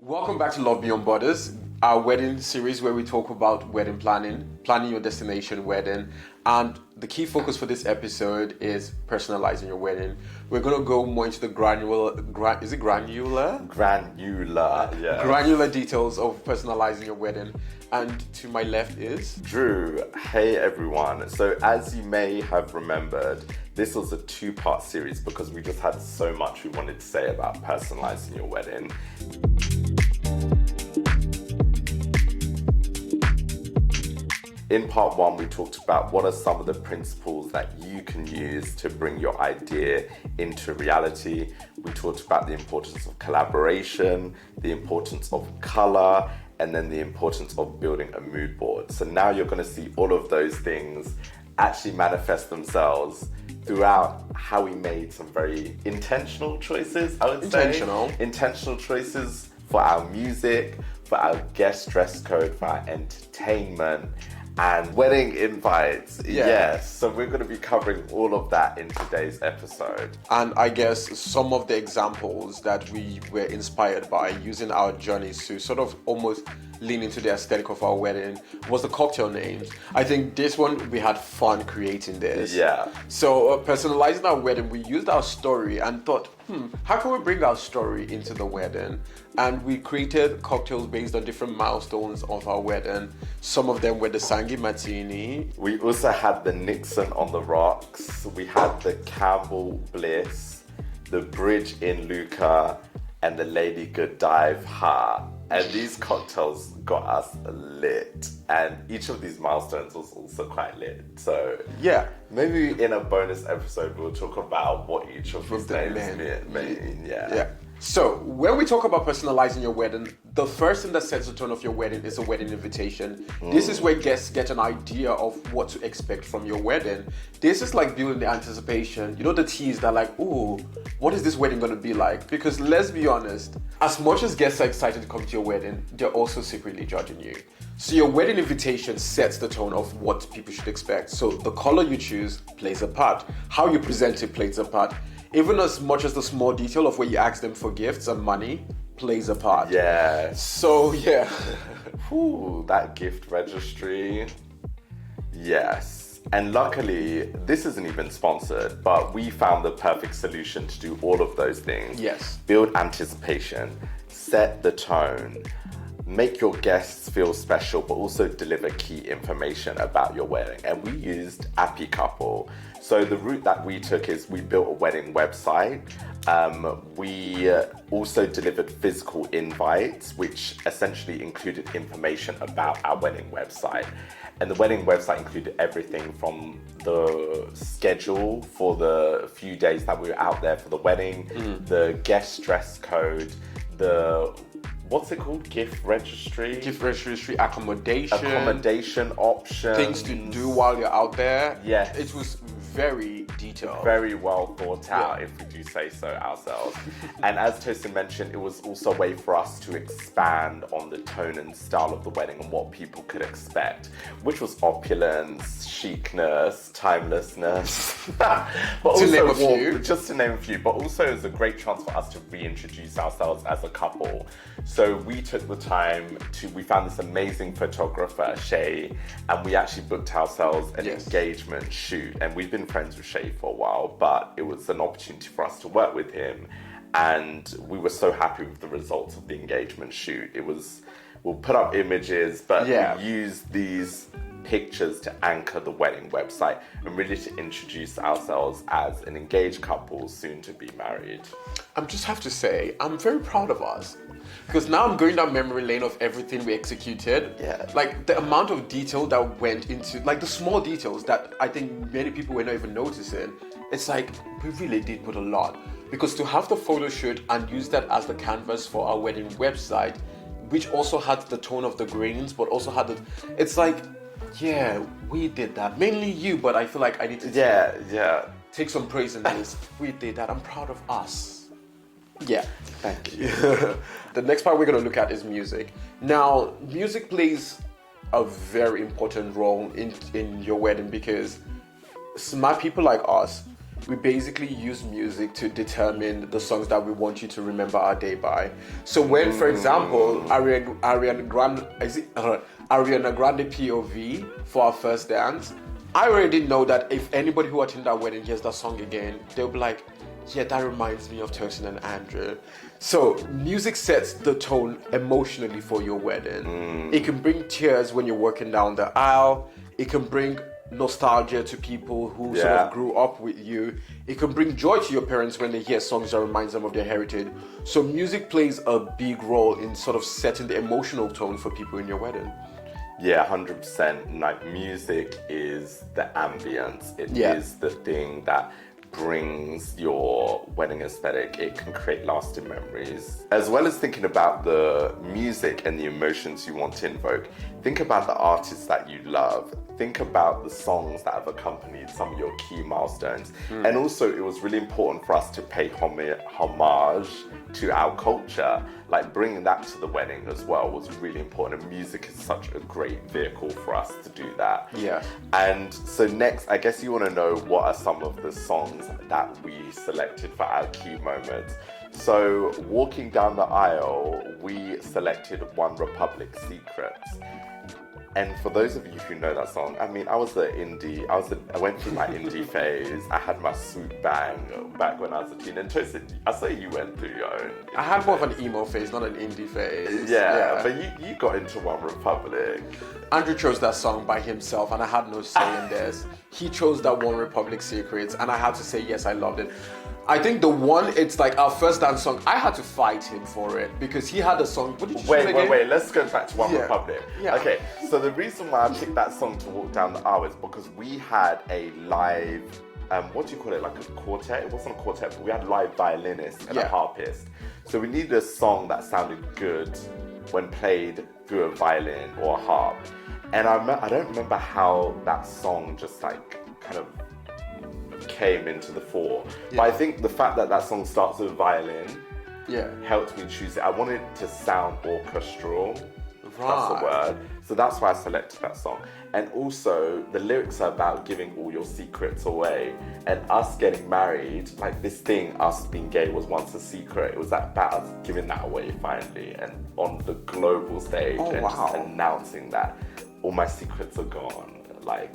Welcome back to Love Beyond Borders, our wedding series where we talk about wedding planning your destination wedding, and the key focus for this episode is personalizing your wedding. We're going to go more into the granular details of personalizing your wedding. And to my left is Drew. Hey everyone. So as you may have remembered, this was a two-part series because we just had so much we wanted to say about personalizing your wedding. In part one, we talked about what are some of the principles that you can use to bring your idea into reality. We talked about the importance of collaboration, the importance of color, and then the importance of building a mood board. So now you're going to see all of those things actually manifest themselves throughout how we made some very intentional choices, I would say. Intentional choices for our music, for our guest dress code, for our entertainment, and wedding invites. Yes. So we're going to be covering all of that in today's episode. And I guess some of the examples that we were inspired by using our journeys to sort of almost lean into the aesthetic of our wedding was the cocktail names. I think this one, we had fun creating this. Yeah. So personalizing our wedding, we used our story and thought, how can we bring our story into the wedding? And we created cocktails based on different milestones of our wedding. Some of them were the Sangi Martini. We also had the Nixon on the rocks. We had the Campbell Bliss, the Bridge in Luca, and the Lady Godive Ha. And these cocktails got us lit. And each of these milestones was also quite lit. So yeah, maybe in a bonus episode, we'll talk about what each of these names mean. Yeah. So when we talk about personalizing your wedding, the first thing that sets the tone of your wedding is a wedding invitation. This is where guests get an idea of what to expect from your wedding. This is like building the anticipation. You know, the tease that like, ooh, what is this wedding going to be like? Because let's be honest, as much as guests are excited to come to your wedding, they're also secretly judging you. So your wedding invitation sets the tone of what people should expect. So the color you choose plays a part. How you present it plays a part. Even as much as the small detail of where you ask them for gifts and money plays a part. Yeah. So, yeah. Ooh, that gift registry. Yes. And luckily, this isn't even sponsored, but we found the perfect solution to do all of those things. Yes. Build anticipation, set the tone, make your guests feel special, but also deliver key information about your wedding. And we used Appy Couple. So the route that we took is we built a wedding website. We also delivered physical invites, which essentially included information about our wedding website. And the wedding website included everything from the schedule for the few days that we were out there for the wedding, the guest dress code, the what's it called? Gift registry, accommodation options, things to do while you're out there. Yes. It was very detailed. Very well thought out, if we do say so ourselves. And as Tosin mentioned, it was also a way for us to expand on the tone and style of the wedding and what people could expect, which was opulence, chicness, timelessness. But to name a few. Just to name a few. But also it was a great chance for us to reintroduce ourselves as a couple. So we took the time we found this amazing photographer, Shay, and we actually booked ourselves an engagement shoot. And we've been friends with Shay for a while, but it was an opportunity for us to work with him. And we were so happy with the results of the engagement shoot. We'll put up images, but we used these pictures to anchor the wedding website and really to introduce ourselves as an engaged couple soon to be married. I just have to say, I'm very proud of us. Because now I'm going down memory lane of everything we executed. Yeah. Like the amount of detail that went into, like the small details that I think many people were not even noticing. It's like, we really did put a lot. Because to have the photo shoot and use that as the canvas for our wedding website, which also had the tone of the grains, but also had it's like, yeah, we did that. Mainly you, but I feel like I need to take some praise in this. We did that. I'm proud of us. Yeah. Thank you. The next part we're going to look at is music. Now, music plays a very important role in your wedding because smart people like us we basically use music to determine the songs that we want you to remember our day by. So when, for example, Ariana Grande POV for our first dance, I already know that if anybody who attended that wedding hears that song again, they'll be like, yeah, that reminds me of Tosin and Andrew. So music sets the tone emotionally for your wedding. It can bring tears when you're walking down the aisle. It can bring nostalgia to people who sort of grew up with you. It can bring joy to your parents when they hear songs that reminds them of their heritage. So music plays a big role in sort of setting the emotional tone for people in your wedding. Yeah, 100%. Like, music is the ambience. It is the thing that brings your wedding aesthetic. It can create lasting memories. As well as thinking about the music and the emotions you want to invoke, think about the artists that you love. Think about the songs that have accompanied some of your key milestones. And also, it was really important for us to pay homage to our culture. Like, bringing that to the wedding as well was really important. And music is such a great vehicle for us to do that. Yeah. And so next, I guess you want to know what are some of the songs that we selected for our key moments. So walking down the aisle, we selected One Republic Secret. And for those of you who know that song, I mean, I went through my indie phase. I had my swoop bang back when I was a teen. And Tracy, I say you went through your own. I had more of an emo phase, not an indie phase. Yeah, but you got into One Republic. Andrew chose that song by himself, and I had no say in this. He chose that One Republic Secrets, and I had to say yes, I loved it. I think the one, it's like our first dance song, I had to fight him for it because he had a song. What did you choose again? Wait, let's go back to One Republic. Yeah. Okay, so the reason why I picked that song to walk down the aisle is because we had a live, what do you call it, like a quartet? It wasn't a quartet, but we had live violinists and a harpist. So we needed a song that sounded good when played through a violin or a harp. And I don't remember how that song just like kind of came into the fore. But I think the fact that that song starts with violin helped me choose it. I wanted it to sound orchestral. That's the word. So that's why I selected that song. And also, the lyrics are about giving all your secrets away. And us getting married, like this thing, us being gay was once a secret. It was about us giving that away finally. And on the global stage, just announcing that all my secrets are gone. Like,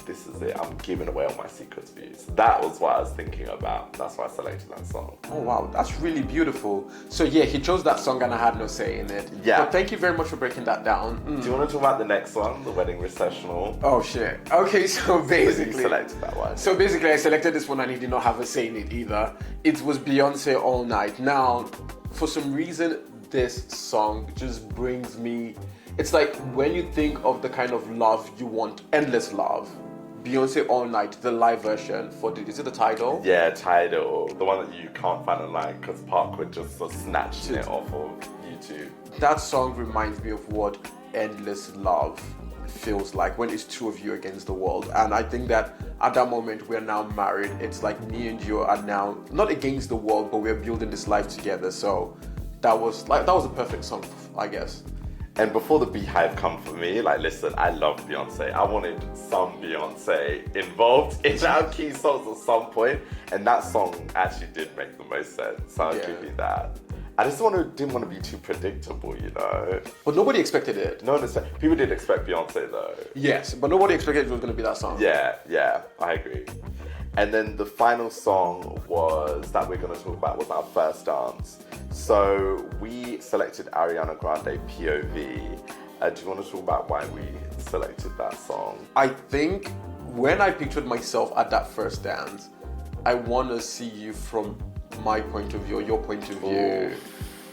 this is it. I'm giving away all my secrets for you. So that was what I was thinking about. That's why I selected that song. Oh wow, that's really beautiful. So yeah, he chose that song and I had no say in it. Yeah. But thank you very much for breaking that down. Do you want to talk about the next one, the wedding recessional? Oh shit. Okay, so basically, you selected that one. So basically, I selected this one and he did not have a say in it either. It was Beyonce All Night. Now, for some reason, this song just brings me. It's like when you think of the kind of love you want, endless love. Beyonce All Night, the live version is it the Tidal? Yeah, Tidal. The one that you can't find online because Parkwood just snatched it off of YouTube. That song reminds me of what endless love feels like when it's two of you against the world. And I think that at that moment we're now married. It's like me and you are now not against the world, but we're building this life together. So that was a perfect song, I guess. And before the Beehive come for me, like, listen, I love Beyonce. I wanted some Beyonce involved in our key songs at some point, and that song actually did make the most sense. So I'll give you that. I just didn't want to be too predictable, you know. But nobody expected it. No, people did expect Beyonce though. Yes, but nobody expected it was going to be that song. Yeah, I agree. And then the final song that we're going to talk about was our first dance. So we selected Ariana Grande POV. Do you want to talk about why we selected that song? I think when I pictured myself at that first dance, I want to see you from my point of view, or your point of view. Ooh.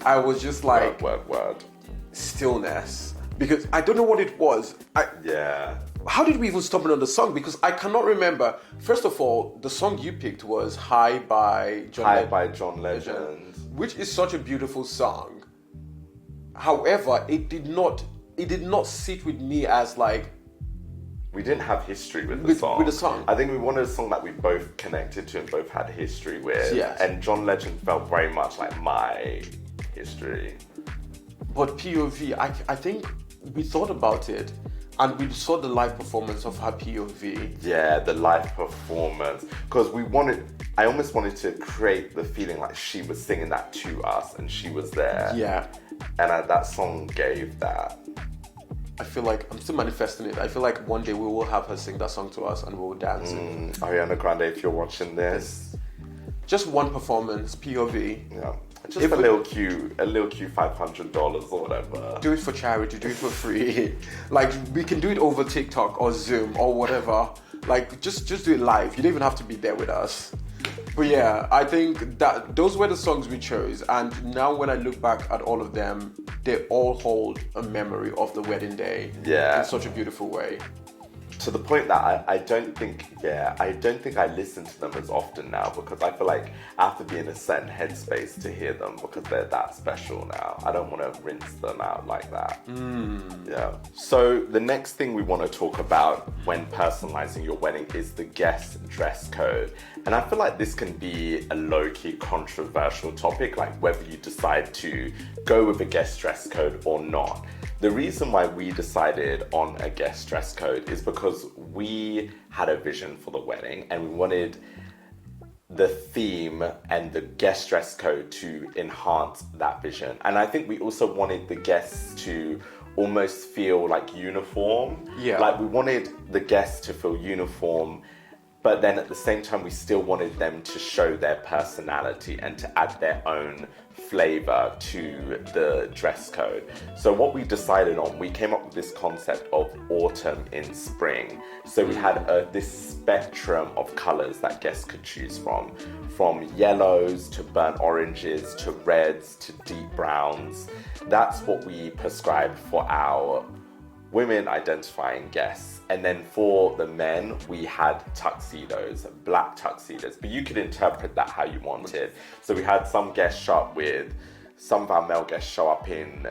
I was just like, word. Stillness. Because I don't know what it was. How did we even stumble on the song? Because I cannot remember. First of all, the song you picked was High by John Legend, which is such a beautiful song. However, it did not sit with me as like. We didn't have history with the song. I think we wanted a song that we both connected to and both had history with. Yes. And John Legend felt very much like my history. But POV, I think we thought about it. And we saw the live performance of her POV. Yeah, the live performance. Because I almost wanted to create the feeling like she was singing that to us and she was there. Yeah. And that song gave that. I feel like I'm still manifesting it. I feel like one day we will have her sing that song to us and we'll dance it. Ariana Grande, if you're watching this. Just one performance, POV. Yeah. Just a little cute $500 or whatever. Do it for charity, do it for free. Like, we can do it over TikTok or Zoom or whatever. Like, just do it live. You don't even have to be there with us. But yeah, I think that those were the songs we chose. And now when I look back at all of them, they all hold a memory of the wedding day. Yeah. In such a beautiful way. To the point that I don't think I listen to them as often now, because I feel like I have to be in a certain headspace to hear them because they're that special now. I don't want to rinse them out like that. Yeah. So the next thing we want to talk about when personalizing your wedding is the guest dress code. And I feel like this can be a low-key controversial topic, like whether you decide to go with a guest dress code or not. The reason why we decided on a guest dress code is because we had a vision for the wedding and we wanted the theme and the guest dress code to enhance that vision. And I think we also wanted the guests to almost feel like uniform. Yeah. Like we wanted the guests to feel uniform, but then at the same time, we still wanted them to show their personality and to add their own flavor to the dress code. So what we decided on, we came up with this concept of autumn in spring. So we had this spectrum of colors that guests could choose from yellows to burnt oranges to reds to deep browns. That's what we prescribed for our women identifying guests. And then for the men, we had tuxedos, black tuxedos, but you could interpret that how you wanted. So we had some guests show up some of our male guests show up in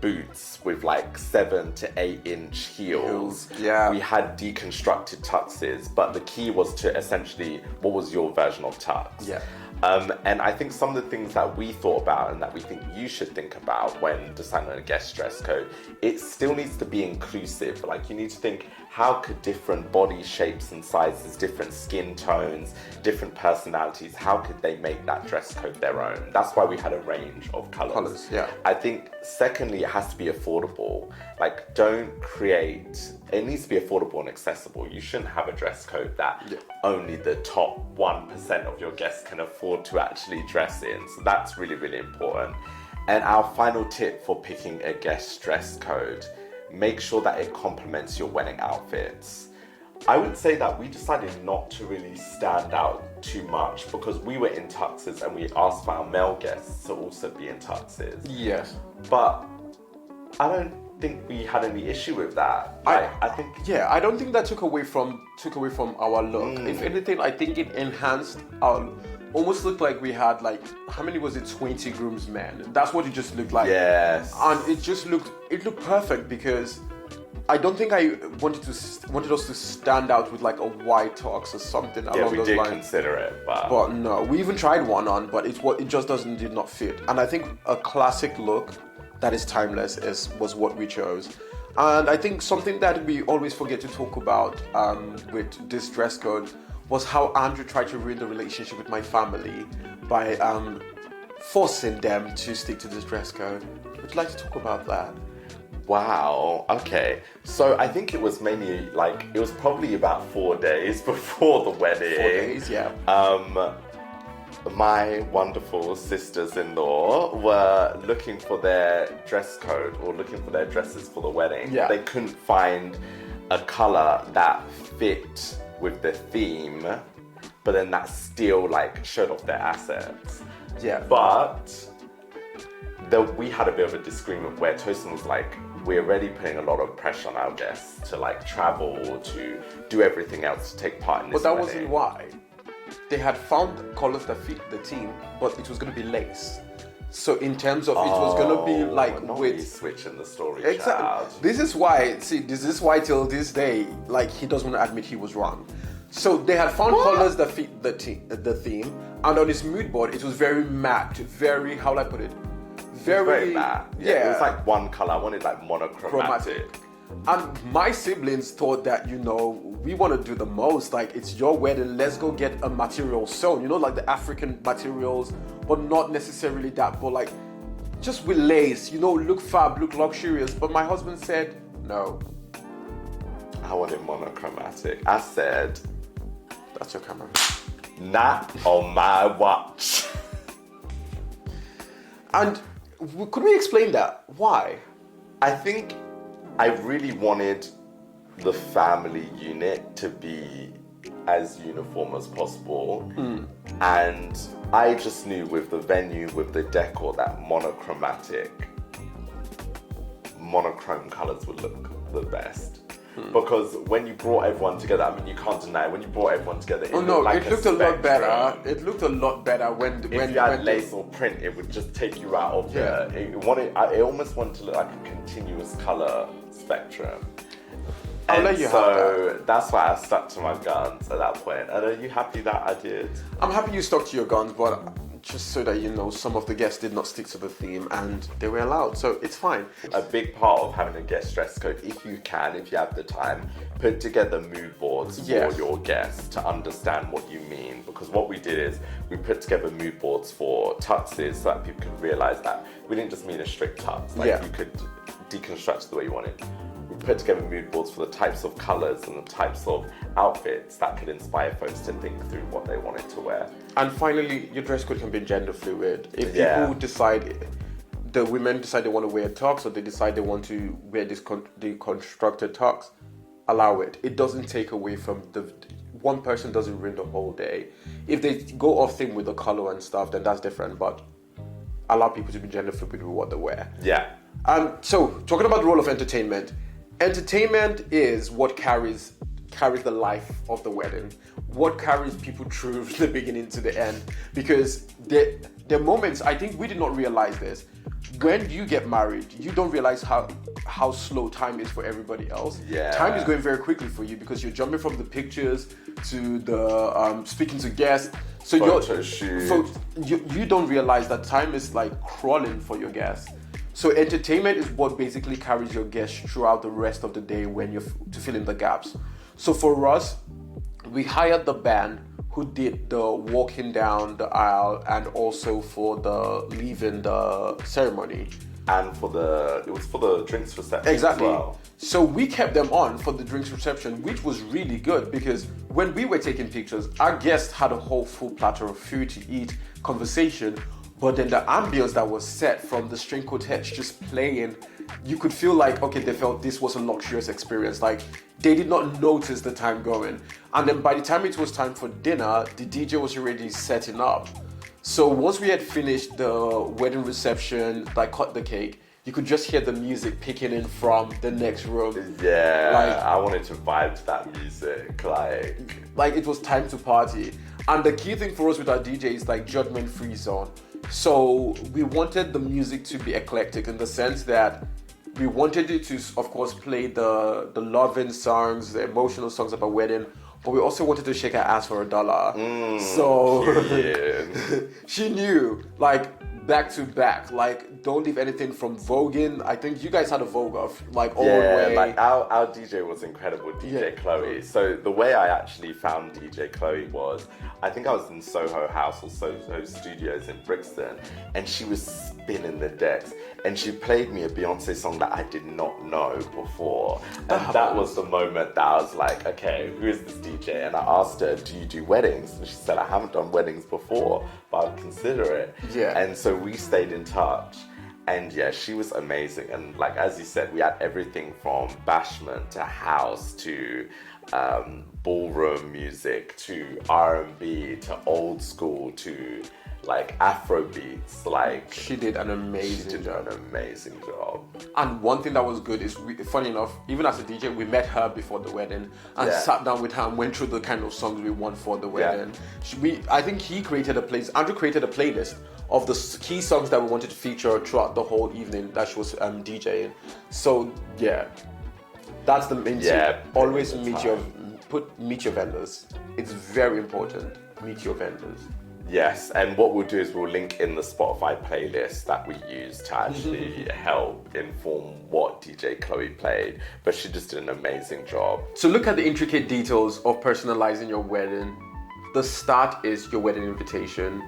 boots with like 7 to 8 inch heels. Yeah. We had deconstructed tuxes, but the key was to essentially, what was your version of tux? Yeah. And I think some of the things that we thought about and that we think you should think about when deciding on a guest dress code, it still needs to be inclusive. Like you need to think, how could different body shapes and sizes, different skin tones, different personalities, how could they make that dress code their own? That's why we had a range of colors. Yeah. I think secondly, it has to be affordable. Like it needs to be affordable and accessible. You shouldn't have a dress code that only the top 1% of your guests can afford to actually dress in. So that's really, really important. And our final tip for picking a guest dress code, make sure that it complements your wedding outfits. I would say that we decided not to really stand out too much because we were in tuxes and we asked for our male guests to also be in tuxes. Yes. But I don't think we had any issue with that. I think I don't think that took away from our look. If anything, I think it enhanced our, almost looked like we had like, how many was it, 20 groomsmen? That's what it just looked like. Yes. And it looked perfect because I don't think I wanted us to stand out with like a white tux or something along those lines. Yeah, we did consider it, but no, we even tried one on, but it just did not fit. And I think a classic look that is timeless was what we chose. And I think something that we always forget to talk about with this dress code was how Andrew tried to ruin the relationship with my family by forcing them to stick to this dress code. Would you like to talk about that? Wow, okay. So I think it was probably about 4 days before the wedding. 4 days, yeah. My wonderful sisters-in-law were looking for their dress code or looking for their dresses for the wedding. Yeah. They couldn't find a color that fit with the theme, but then that still showed off their assets. Yeah. But we had a bit of a disagreement where Tosin was like, we're already putting a lot of pressure on our guests to travel, to do everything else to take part in this But that wedding. wasn't why. They had found colors that fit the theme, but it was going to be lace. So in terms of it was going to be with switching the story. Exactly. Child. This is why till this day, he doesn't want to admit he was wrong. So they had found colors that fit the theme, and on his mood board, it was very matte, very, how will I put it? Very matte. Yeah. It was one color. I wanted monochromatic. And my siblings thought that, you know, we want to do the most. Like, it's your wedding, let's go get a material sewn, you know, like the African materials, but not necessarily that, but like just with lace, you know, look fab, look luxurious. But my husband said, no. I want it monochromatic. I said, That's your camera. not on my watch. And could we explain that? Why? I think I really wanted the family unit to be as uniform as possible. And I just knew with the venue, with the decor, that monochrome colors would look the best. Because when you brought everyone together, I mean, you can't deny it, when you brought everyone together, it looked like it looked a lot better. It looked a lot better when you had lace or print, it would just take you out of it almost wanted to look like a continuous color spectrum. I'll let you have that. That's why I stuck to my guns at that point. And are you happy that I did? I'm happy you stuck to your guns, but just so that you know, some of the guests did not stick to the theme and they were allowed, so it's fine. A big part of having a guest dress code, if you have the time, put together mood boards for your guests to understand what you mean. Because what we did is we put together mood boards for tuxes so that people could realize that we didn't just mean a strict tux, like you could deconstruct it the way you wanted. We put together mood boards for the types of colors and the types of outfits that could inspire folks to think through what they wanted to wear. And finally, your dress code can be gender fluid. If people decide, the women decide they want to wear tux, or they decide they want to wear this deconstructed tux, allow it. It doesn't take away from one person doesn't ruin the whole day. If they go off theme with the color and stuff, then that's different, but allow people to be gender fluid with what they wear. Yeah. So, talking about the role of entertainment. Entertainment is what carries the life of the wedding, what carries people through the beginning to the end. Because there are moments, I think we did not realize this, when you get married, you don't realize how slow time is for everybody else. Yeah. Time is going very quickly for you because you're jumping from the pictures to the speaking to guests. So you don't realize that time is like crawling for your guests. So entertainment is what basically carries your guests throughout the rest of the day when you're to fill in the gaps. So for us, we hired the band who did the walking down the aisle and also for the leaving the ceremony. And it was for the drinks reception Exactly. as well. So we kept them on for the drinks reception, which was really good because when we were taking pictures, our guests had a whole full platter of food to eat, conversation. But then the ambience that was set from the string quartets just playing, you could feel like, okay, they felt this was a luxurious experience. Like, they did not notice the time going. And then by the time it was time for dinner, the DJ was already setting up. So once we had finished the wedding reception, like cut the cake, you could just hear the music picking in from the next room. Yeah, I wanted to vibe to that music, like it was time to party. And the key thing for us with our DJ is like judgment-free zone. So we wanted the music to be eclectic in the sense that we wanted it to, of course, play the loving songs, the emotional songs about wedding, but we also wanted to shake her ass for $1. So she knew, like, back to back, like, don't leave anything from voguing. I think you guys had a Vogue off, like, all the way. Like our DJ was incredible, DJ Chloe. So the way I actually found DJ Chloe was, I think I was in Soho House or Soho Studios in Brixton, and she was spinning the decks, and she played me a Beyonce song that I did not know before. And that was the moment that I was like, okay, who is this DJ? And I asked her, do you do weddings? And she said, I haven't done weddings before, but I'd consider it. Yeah. And so we stayed in touch. And yeah, she was amazing. And like, as you said, we had everything from bashment to house to ballroom music to R&B to old school to like Afro beats. Like, she did an amazing job. And one thing that was good is, funny enough, even as a DJ, we met her before the wedding and sat down with her and went through the kind of songs we want for the wedding. I think Andrew created a playlist of the key songs that we wanted to feature throughout the whole evening that she was DJing. So yeah, that's the main thing. Always meet your vendors. It's very important. Meet your vendors. Yes, and what we'll do is we'll link in the Spotify playlist that we used to actually help inform what DJ Chloe played, but she just did an amazing job. So look at the intricate details of personalizing your wedding. The start is your wedding invitation.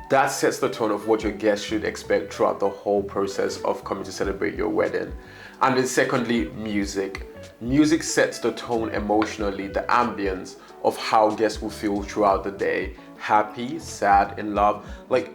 That sets the tone of what your guests should expect throughout the whole process of coming to celebrate your wedding. And then secondly, music. Music sets the tone emotionally, the ambience of how guests will feel throughout the day. Happy, sad, in love. Like,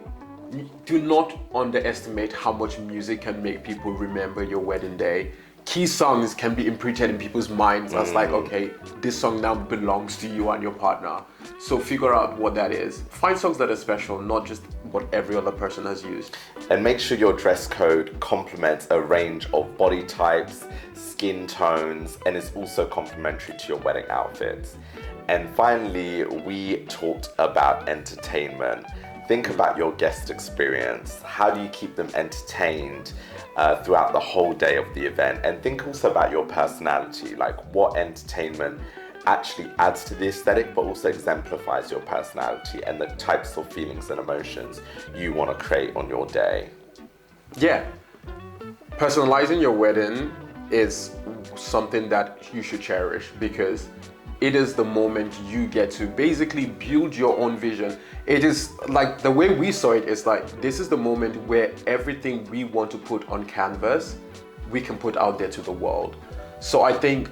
do not underestimate how much music can make people remember your wedding day. Key songs can be imprinted in people's minds as like, okay, this song now belongs to you and your partner. So figure out what that is. Find songs that are special, not just what every other person has used. And make sure your dress code complements a range of body types, skin tones, and is also complementary to your wedding outfits. And finally, we talked about entertainment. Think about your guest experience. How do you keep them entertained throughout the whole day of the event? And think also about your personality, like what entertainment actually adds to the aesthetic, but also exemplifies your personality and the types of feelings and emotions you want to create on your day. Yeah, personalizing your wedding is something that you should cherish because it is the moment you get to basically build your own vision. It is like the way we saw it is like, this is the moment where everything we want to put on canvas, we can put out there to the world. So I think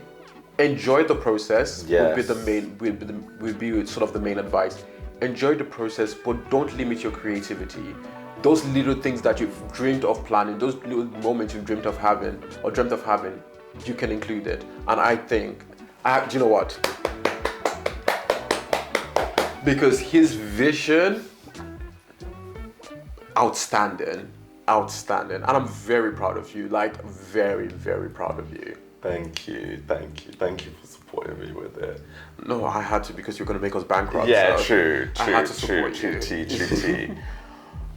enjoy the process. Yes. Would be sort of the main advice. Enjoy the process, but don't limit your creativity. Those little things that you've dreamed of planning, those little moments you've dreamt of having, you can include it. And I think, do you know what? Because his vision, outstanding. And I'm very proud of you, like very, very proud of you. Thank you for supporting me with it. No, I had to because you're going to make us bankrupt. Yeah, so true. I had to support you. True.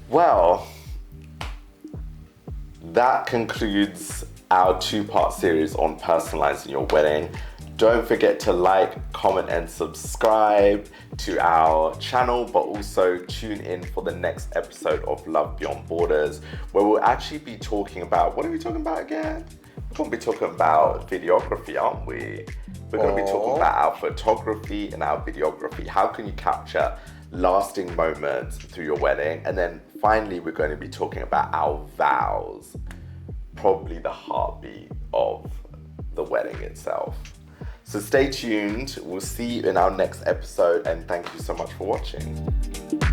Well, that concludes our two-part series on personalizing your wedding. Don't forget to like, comment, and subscribe to our channel, but also tune in for the next episode of Love Beyond Borders, where we'll actually be talking about, what are we talking about again? We're going to be talking about videography, aren't we? We're going to be talking about our photography and our videography. How can you capture lasting moments through your wedding? And then finally, we're going to be talking about our vows, probably the heartbeat of the wedding itself. So stay tuned. We'll see you in our next episode, and thank you so much for watching.